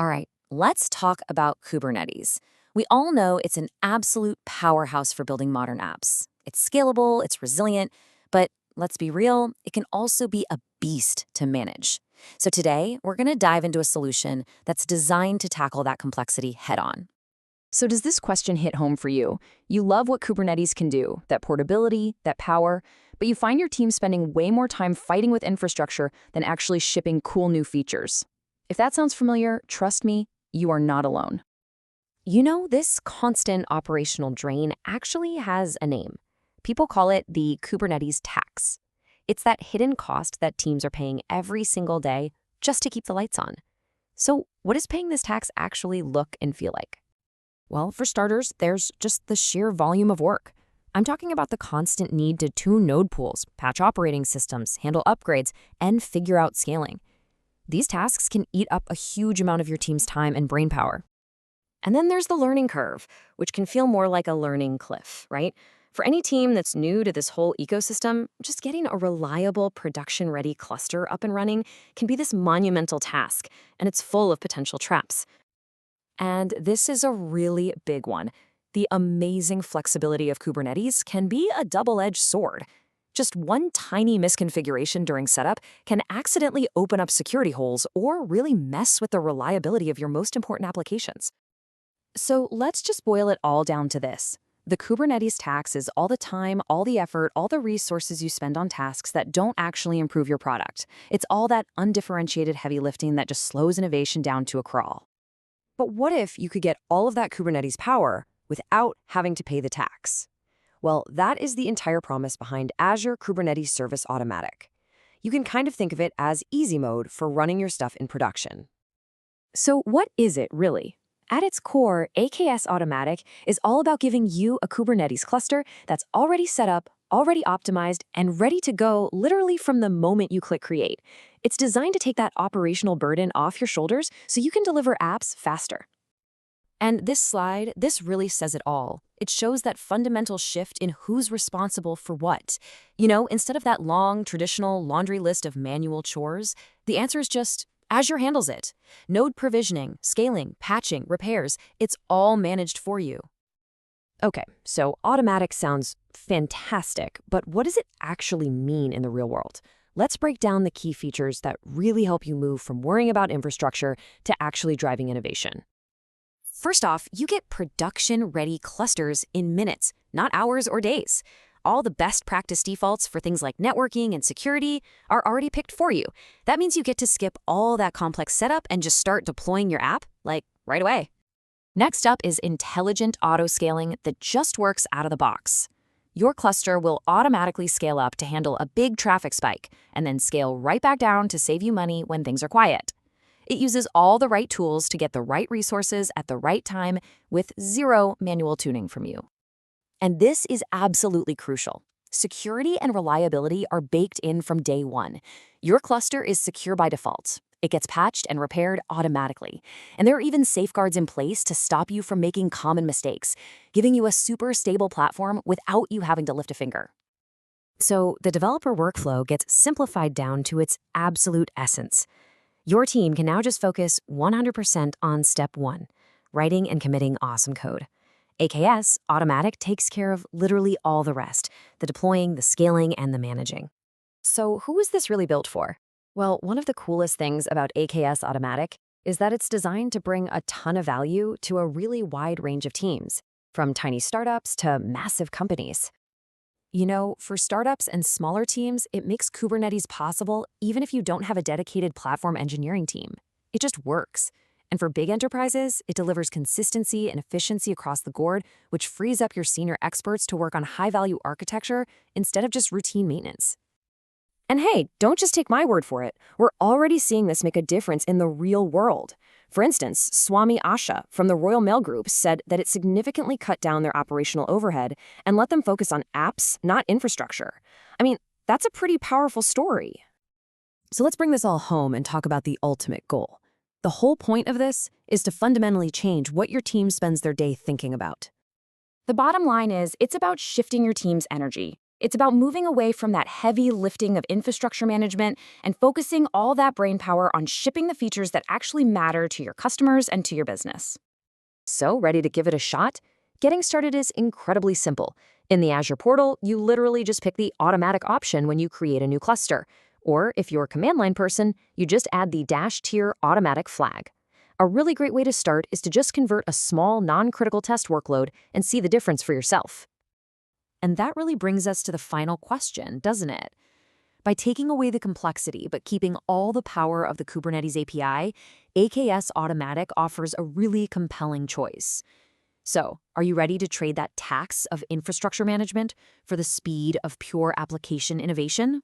All right, let's talk about Kubernetes. We all know it's an absolute powerhouse for building modern apps. It's scalable, it's resilient, but let's be real, it can also be a beast to manage. So today, we're going to dive into a solution that's designed to tackle that complexity head on. So does this question hit home for you? You love what Kubernetes can do, that portability, that power, but you find your team spending way more time fighting with infrastructure than actually shipping cool new features. If that sounds familiar, trust me, you are not alone. You know, this constant operational drain actually has a name. People call it the Kubernetes tax. It's that hidden cost that teams are paying every single day just to keep the lights on. So what does paying this tax actually look and feel like? Well, for starters, there's just the sheer volume of work. I'm talking about the constant need to tune node pools, patch operating systems, handle upgrades, and figure out scaling. These tasks can eat up a huge amount of your team's time and brainpower. And then there's the learning curve, which can feel more like a learning cliff, right? For any team that's new to this whole ecosystem, just getting a reliable production-ready cluster up and running can be this monumental task, and it's full of potential traps. And this is a really big one. The amazing flexibility of Kubernetes can be a double-edged sword. Just one tiny misconfiguration during setup can accidentally open up security holes or really mess with the reliability of your most important applications. So let's just boil it all down to this. The Kubernetes tax is all the time, all the effort, all the resources you spend on tasks that don't actually improve your product. It's all that undifferentiated heavy lifting that just slows innovation down to a crawl. But what if you could get all of that Kubernetes power without having to pay the tax? Well, that is the entire promise behind Azure Kubernetes Service Automatic. You can kind of think of it as easy mode for running your stuff in production. So what is it really? At its core, AKS Automatic is all about giving you a Kubernetes cluster that's already set up, already optimized, and ready to go literally from the moment you click create. It's designed to take that operational burden off your shoulders so you can deliver apps faster. And this slide, this really says it all. It shows that fundamental shift in who's responsible for what. You know, instead of that long, traditional laundry list of manual chores, the answer is just Azure handles it. Node provisioning, scaling, patching, repairs, it's all managed for you. Okay, so automatic sounds fantastic, but what does it actually mean in the real world? Let's break down the key features that really help you move from worrying about infrastructure to actually driving innovation. First off, you get production-ready clusters in minutes, not hours or days. All the best practice defaults for things like networking and security are already picked for you. That means you get to skip all that complex setup and just start deploying your app, like, right away. Next up is intelligent auto-scaling that just works out of the box. Your cluster will automatically scale up to handle a big traffic spike and then scale right back down to save you money when things are quiet. It uses all the right tools to get the right resources at the right time with zero manual tuning from you. And this is absolutely crucial. Security and reliability are baked in from day one. Your cluster is secure by default. It gets patched and repaired automatically. And there are even safeguards in place to stop you from making common mistakes, giving you a super stable platform without you having to lift a finger. So the developer workflow gets simplified down to its absolute essence. Your team can now just focus 100% on step one, writing and committing awesome code. AKS Automatic takes care of literally all the rest, the deploying, the scaling, and the managing. So who is this really built for? Well, one of the coolest things about AKS Automatic is that it's designed to bring a ton of value to a really wide range of teams, from tiny startups to massive companies. You know, for startups and smaller teams, it makes Kubernetes possible even if you don't have a dedicated platform engineering team. It just works. And for big enterprises, it delivers consistency and efficiency across the board, which frees up your senior experts to work on high-value architecture instead of just routine maintenance. And hey, don't just take my word for it. We're already seeing this make a difference in the real world. For instance, Swami Asha from the Royal Mail Group said that it significantly cut down their operational overhead and let them focus on apps, not infrastructure. I mean, that's a pretty powerful story. So let's bring this all home and talk about the ultimate goal. The whole point of this is to fundamentally change what your team spends their day thinking about. The bottom line is it's about shifting your team's energy. It's about moving away from that heavy lifting of infrastructure management and focusing all that brainpower on shipping the features that actually matter to your customers and to your business. So, ready to give it a shot? Getting started is incredibly simple. In the Azure portal, you literally just pick the automatic option when you create a new cluster. Or if you're a command line person, you just add the -tier automatic flag. A really great way to start is to just convert a small, non-critical test workload and see the difference for yourself. And that really brings us to the final question, doesn't it? By taking away the complexity but keeping all the power of the Kubernetes API, AKS Automatic offers a really compelling choice. So, are you ready to trade that tax of infrastructure management for the speed of pure application innovation?